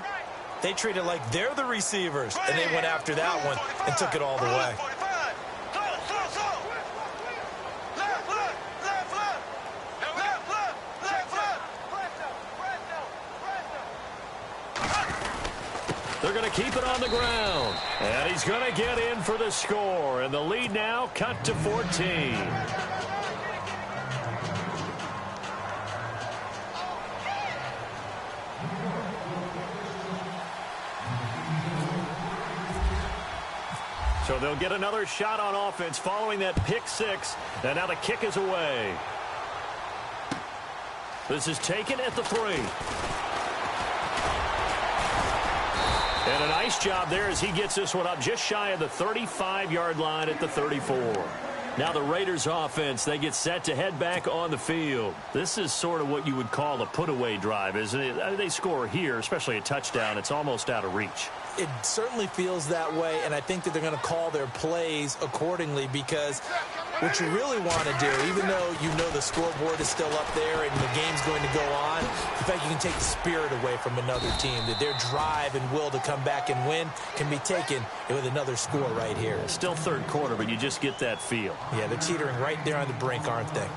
They treat it like they're the receivers, and they went after that one and took it all the way. They're going to keep it on the ground. And he's going to get in for the score. And the lead now cut to 14. So they'll get another shot on offense following that pick 6. And now the kick is away. This is taken at the 3. And a nice job there as he gets this one up just shy of the 35-yard line at the 34. Now the Raiders offense, they get set to head back on the field. This is sort of what you would call a put-away drive, isn't it? They score here, especially a touchdown. It's almost out of reach. It certainly feels that way, and I think that they're going to call their plays accordingly, because what you really want to do, even though you know the scoreboard is still up there and the game's going to go on, the fact you can take the spirit away from another team, that their drive and will to come back and win can be taken with another score right here. Still third quarter, but you just get that feel. Yeah, they're teetering right there on the brink, aren't they?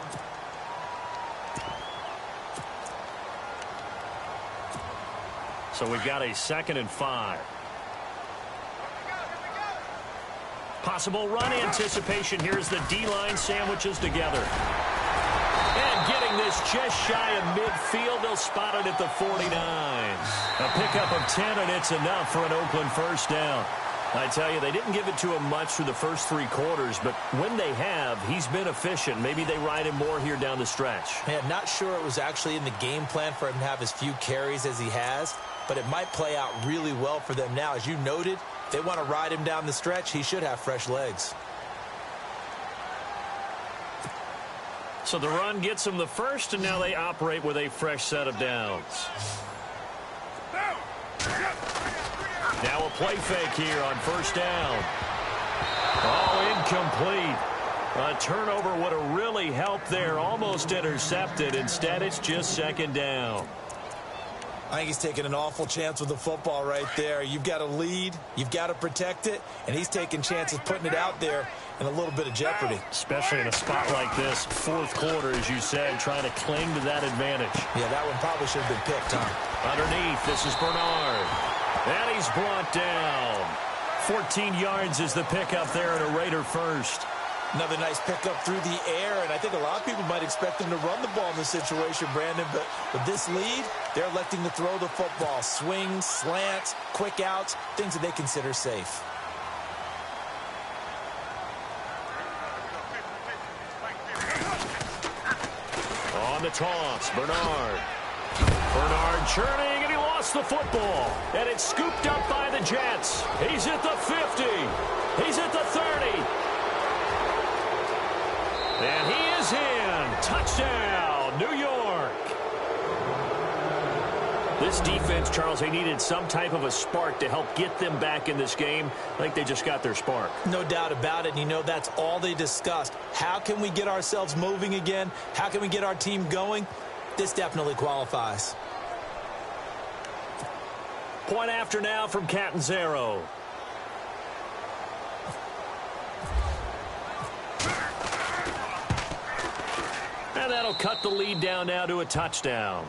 So we've got a 2nd and 5. Possible run anticipation. Here's the D-line sandwiches together. And getting this just shy of midfield. They'll spot it at the 49. A pickup of 10, and it's enough for an Oakland first down. I tell you, they didn't give it to him much through the first 3 quarters, but when they have, he's been efficient. Maybe they ride him more here down the stretch. Yeah, not sure it was actually in the game plan for him to have as few carries as he has, but it might play out really well for them now. As you noted, they want to ride him down the stretch. He should have fresh legs. So the run gets him the first, and now they operate with a fresh set of downs. Now a play fake here on first down. Oh, incomplete. A turnover would have really helped there. Almost intercepted. Instead, it's just 2nd down. I think he's taking an awful chance with the football right there. You've got to lead, you've got to protect it, and he's taking chances putting it out there in a little bit of jeopardy. Especially in a spot like this, 4th quarter, as you said, trying to cling to that advantage. Yeah, that one probably should have been picked, huh? Underneath, this is Bernard. And he's brought down. 14 yards is the pickup there at a Raider first. Another nice pickup through the air, and I think a lot of people might expect them to run the ball in this situation, Brandon, but with this lead, they're electing to throw the football. Swings, slants, quick outs, things that they consider safe. On the toss, Bernard. Bernard churning, and he lost the football. And it's scooped up by the Jets. He's at the 50. He's at the 30. And he is in. Touchdown, New York. This defense, Charles, they needed some type of a spark to help get them back in this game. I think they just got their spark. No doubt about it. And you know, that's all they discussed. How can we get ourselves moving again? How can we get our team going? This definitely qualifies. Point after now from Catanzaro. And that'll cut the lead down now to a touchdown.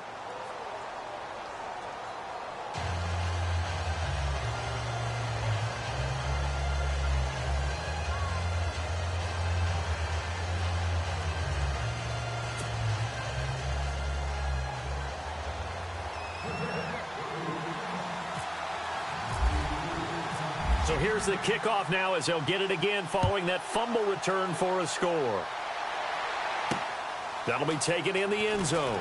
So here's the kickoff now as they'll get it again following that fumble return for a score. That'll be taken in the end zone.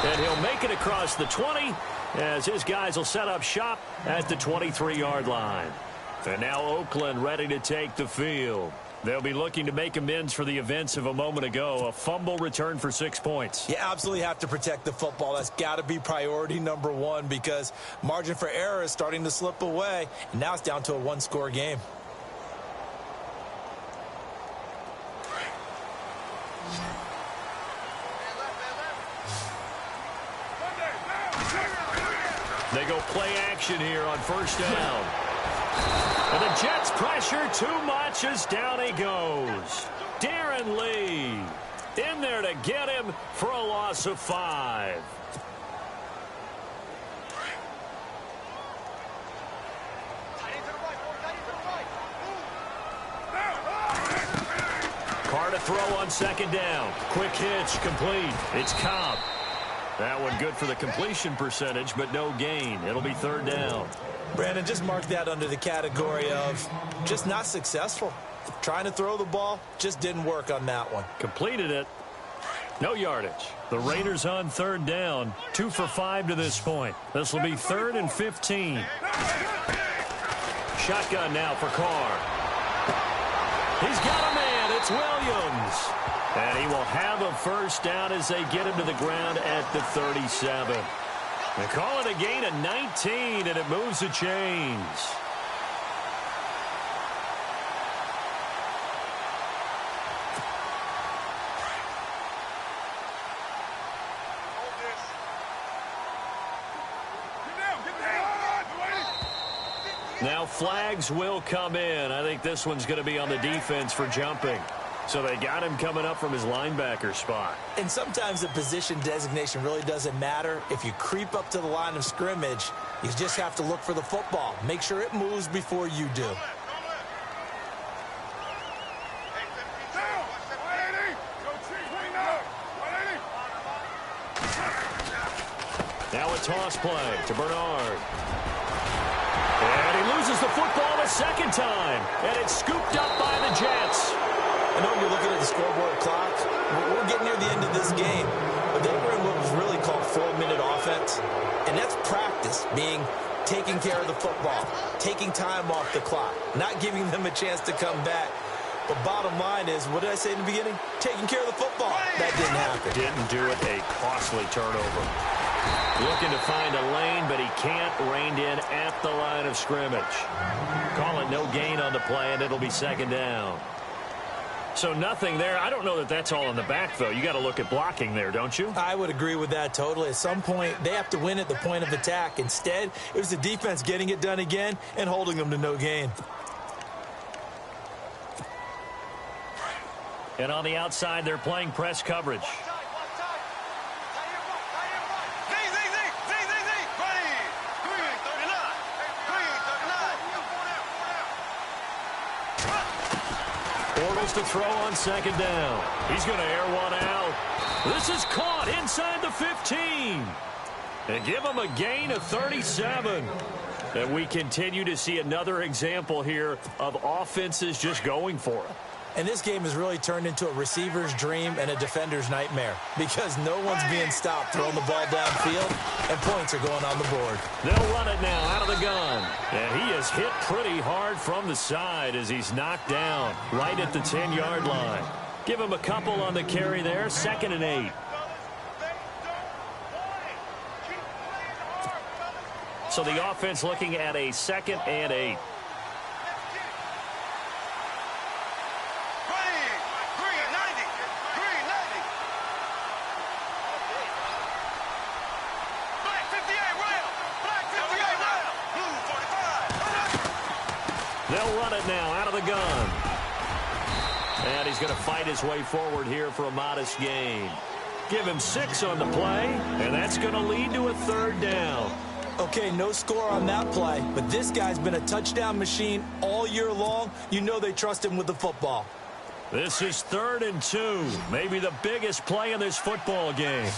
And he'll make it across the 20 as his guys will set up shop at the 23-yard line. And now Oakland ready to take the field. They'll be looking to make amends for the events of a moment ago. A fumble return for 6 points. You absolutely have to protect the football. That's got to be priority number one because margin for error is starting to slip away. And now it's down to a one-score game. They go play action here on first down. And the Jets pressure too much as down he goes. Darren Lee in there to get him for a loss of 5. Carr to throw on second down. Quick hitch, complete. It's Cobb. That one good for the completion percentage, but no gain. It'll be third down. Brandon, just mark that under the category of just not successful. Trying to throw the ball, just didn't work on that one. Completed it. No yardage. The Raiders on third down. 2 for 5 to this point. This will be 3rd and 15. Shotgun now for Carr. He's got a man. It's Williams. And he will have a first down as they get him to the ground at the 37. They call it a gain of 19, and it moves the chains. Now flags will come in. I think this one's going to be on the defense for jumping. So they got him coming up from his linebacker spot. And sometimes the position designation really doesn't matter. If you creep up to the line of scrimmage, you just have to look for the football. Make sure it moves before you do. Now a toss play to Bernard. And he loses the football a second time. And it's scooped up by the Jets. I know you're looking at the scoreboard clock. We're getting near the end of this game. But they were in what was really called 4-minute offense. And that's practice, being taking care of the football, taking time off the clock, not giving them a chance to come back. But bottom line is, what did I say in the beginning? Taking care of the football. That didn't happen. Didn't do it. A costly turnover. Looking to find a lane, but he can't. Reined in at the line of scrimmage. Call it no gain on the play, and it'll be second down. So nothing there. I don't know that that's all in the back, though. You got to look at blocking there, don't you? I would agree with that totally. At some point, they have to win at the point of attack. Instead, it was the defense getting it done again and holding them to no gain. And on the outside, they're playing press coverage. Bortles to throw on second down. He's going to air one out. This is caught inside the 15. And give him a gain of 37. And we continue to see another example here of offenses just going for it. And this game has really turned into a receiver's dream and a defender's nightmare because no one's being stopped throwing the ball downfield, and points are going on the board. They'll run it now out of the gun. And he is hit pretty hard from the side as he's knocked down right at the 10-yard line. Give him a couple on the carry there, 2nd and 8. So the offense looking at a 2nd and 8. They'll run it now out of the gun. And he's going to fight his way forward here for a modest gain. Give him 6 on the play, and that's going to lead to a 3rd down. Okay, no score on that play, but this guy's been a touchdown machine all year long. You know they trust him with the football. This is 3rd and 2, maybe the biggest play in this football game.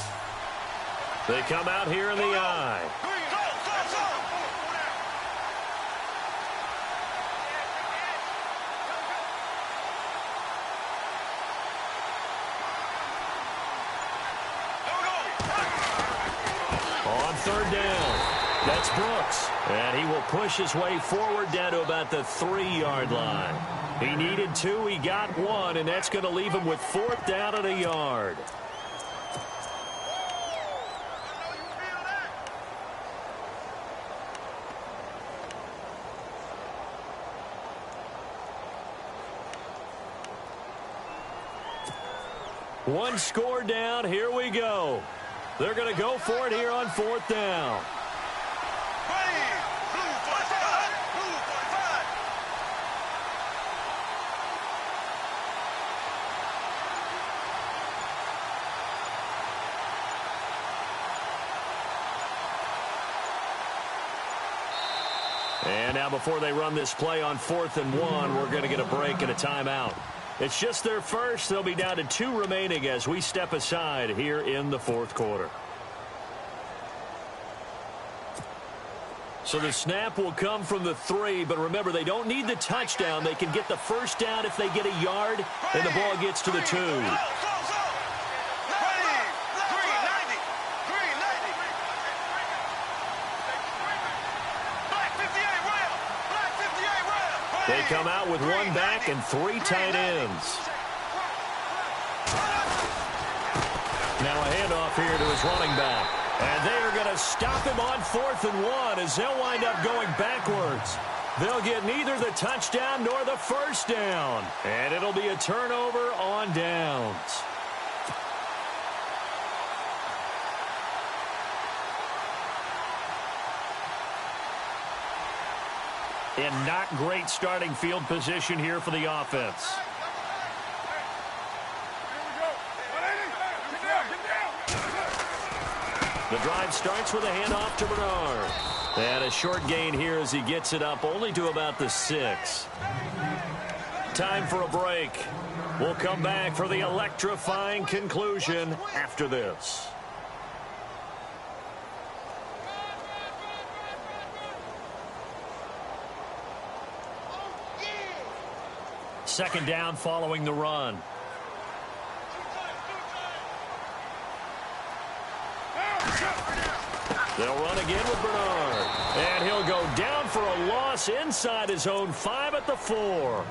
They come out here in the I. On 3rd down, that's Brooks. And he will push his way forward down to about the 3-yard line. He needed 2, he got 1, and that's going to leave him with 4th down and a yard. One score down, here we go. They're going to go for it here on 4th down. And now before they run this play on 4th and 1, we're going to get a break and a timeout. It's just their first. They'll be down to 2 remaining as we step aside here in the 4th quarter. So the snap will come from the 3, but remember, they don't need the touchdown. They can get the 1st down if they get a yard, and the ball gets to the 2. They come out with 1 back and 3 tight ends. Now a handoff here to his running back. And they are going to stop him on 4th and 1 as they'll wind up going backwards. They'll get neither the touchdown nor the 1st down. And it'll be a turnover on downs. In not great starting field position here for the offense. The drive starts with a handoff to Bernard. And a short gain here as he gets it up only to about the 6. Time for a break. We'll come back for the electrifying conclusion after this. Second down following the run. They'll run again with Bernard. And he'll go down for a loss inside his own 5 at the 4.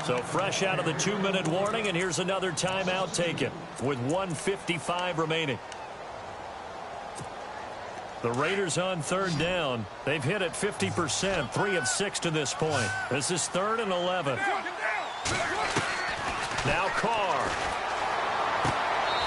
So fresh out of the 2-minute warning, and here's another timeout taken with 1:55 remaining. The Raiders on 3rd down. They've hit it 50%, 3 of 6 to this point. This is 3rd and 11. Now Carr.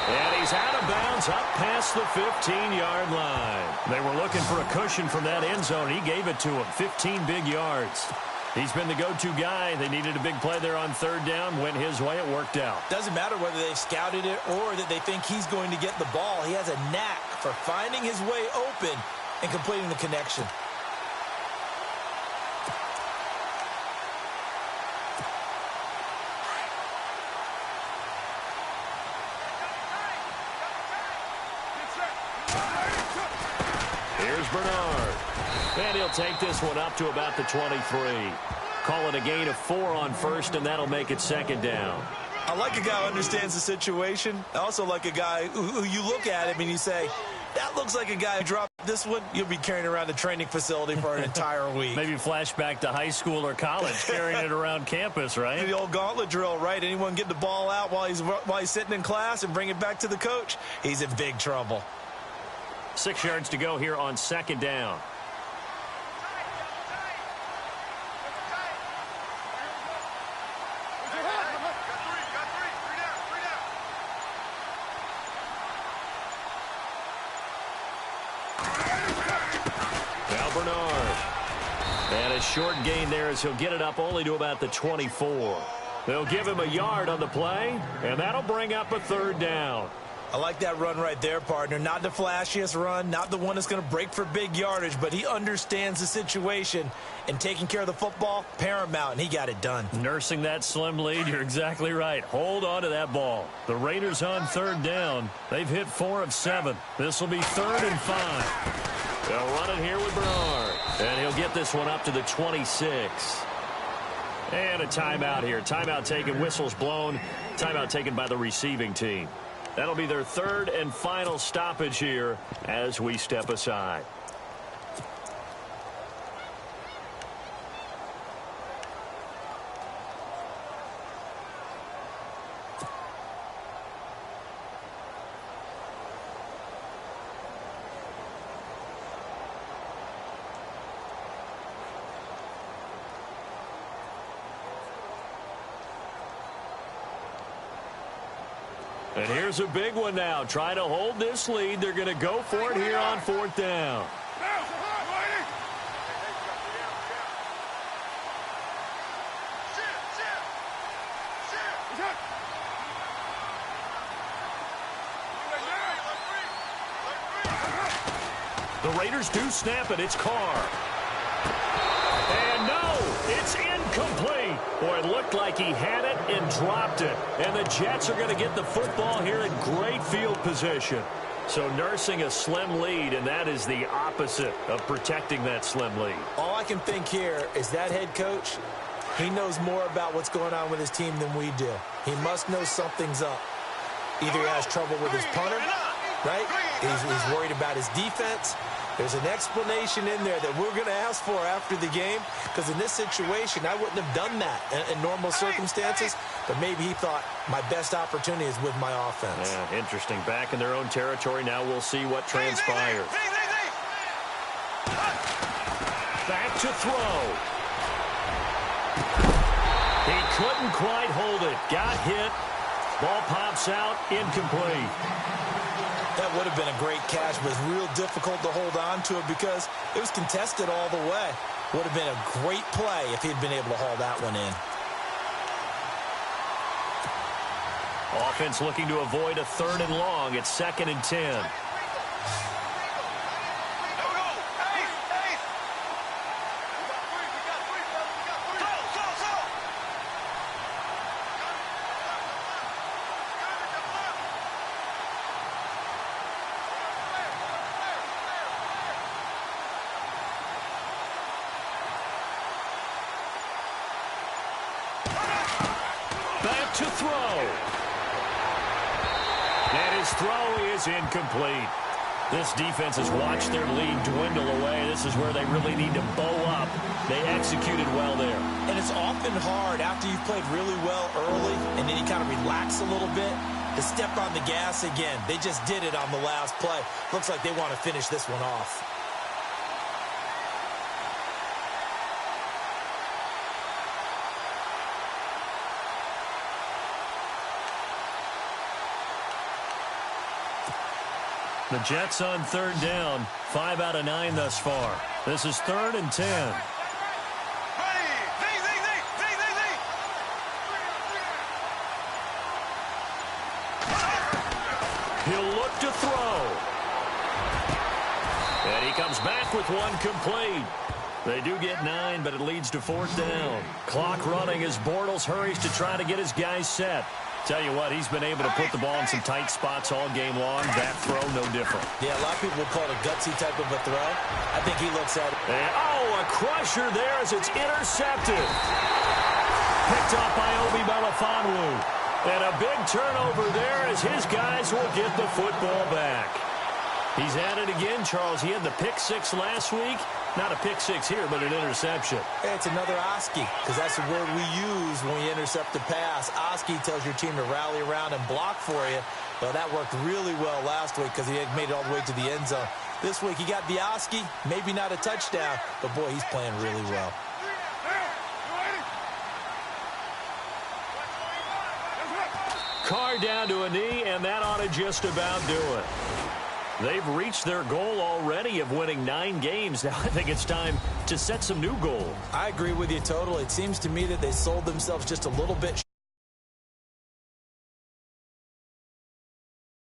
And he's out of bounds up past the 15-yard line. They were looking for a cushion from that end zone. He gave it to him, 15 big yards. He's been the go-to guy. They needed a big play there on 3rd down. Went his way. It worked out. Doesn't matter whether they scouted it or that they think he's going to get the ball. He has a knack for finding his way open and completing the connection. Bernard. And he'll take this one up to about the 23. Call it a gain of 4 on first, and that'll make it second down. I like a guy who understands the situation. I also like a guy who you look at him and you say, that looks like a guy who dropped this one. You'll be carrying around the training facility for an entire week. Maybe flashback to high school or college, carrying it around campus, right? The old gauntlet drill, right? Anyone get the ball out while he's sitting in class and bring it back to the coach, he's in big trouble. 6 yards to go here on second down. Bernard. And a short gain there as he'll get it up only to about the 24. They'll give him a yard on the play, and that'll bring up a third down. I like that run right there, partner. Not the flashiest run, not the one that's going to break for big yardage, but he understands the situation, and taking care of the football, paramount, and he got it done. Nursing that slim lead, you're exactly right. Hold on to that ball. The Raiders on third down. They've hit 4 of 7. This will be 3rd and 5. They'll run it here with Bernard. And he'll get this one up to the 26. And a timeout here. Timeout taken, whistles blown. Timeout taken by the receiving team. That'll be their 3rd and final stoppage here as we step aside. And here's a big one now. Trying to hold this lead. They're going to go for it here on 4th down. The Raiders do snap it. It's Carr. And no, it's incomplete. Boy, it looked like he had it and dropped it. And the Jets are going to get the football here in great field position. So nursing a slim lead, and that is the opposite of protecting that slim lead. All I can think here is that head coach, he knows more about what's going on with his team than we do. He must know something's up. Either he has trouble with his punter, right? He's worried about his defense. There's an explanation in there that we're going to ask for after the game, because in this situation, I wouldn't have done that in normal circumstances, but maybe he thought my best opportunity is with my offense. Yeah, interesting. Back in their own territory. Now we'll see what transpires. Back to throw. He couldn't quite hold it. Got hit. Ball pops out. Incomplete. That would have been a great catch, but it's real difficult to hold on to it because it was contested all the way. Would have been a great play if he'd been able to haul that one in. Offense looking to avoid a 3rd and long. It's 2nd and 10. Back to throw. And his throw is incomplete. This defense has watched their lead dwindle away. This is where they really need to bow up. They executed well there. And it's often hard after you've played really well early and then you kind of relax a little bit to step on the gas again. They just did it on the last play. Looks like they want to finish this one off. The Jets on 3rd down. 5 out of 9 thus far. This is 3rd and 10. He'll look to throw. And he comes back with one complete. They do get 9, but it leads to 4th down. Clock running as Bortles hurries to try to get his guys set. Tell you what, he's been able to put the ball in some tight spots all game long. That throw, no different. Yeah, a lot of people will call it a gutsy type of a throw. I think he looks at it. And, a crusher there as it's intercepted. Picked off by Obi Melifonwu. And a big turnover there as his guys will get the football back. He's at it again, Charles. He had the pick six last week. Not a pick six here, but an interception. Hey, it's another Oski, because that's the word we use when we intercept a pass. Oski tells your team to rally around and block for you. Well, that worked really well last week because he had made it all the way to the end zone. This week, he got the Oski, maybe not a touchdown, but, boy, he's playing really well. Carr down to a knee, and that ought to just about do it. They've reached their goal already of winning 9 games. Now I think it's time to set some new goals. I agree with you totally. It seems to me that they sold themselves just a little bit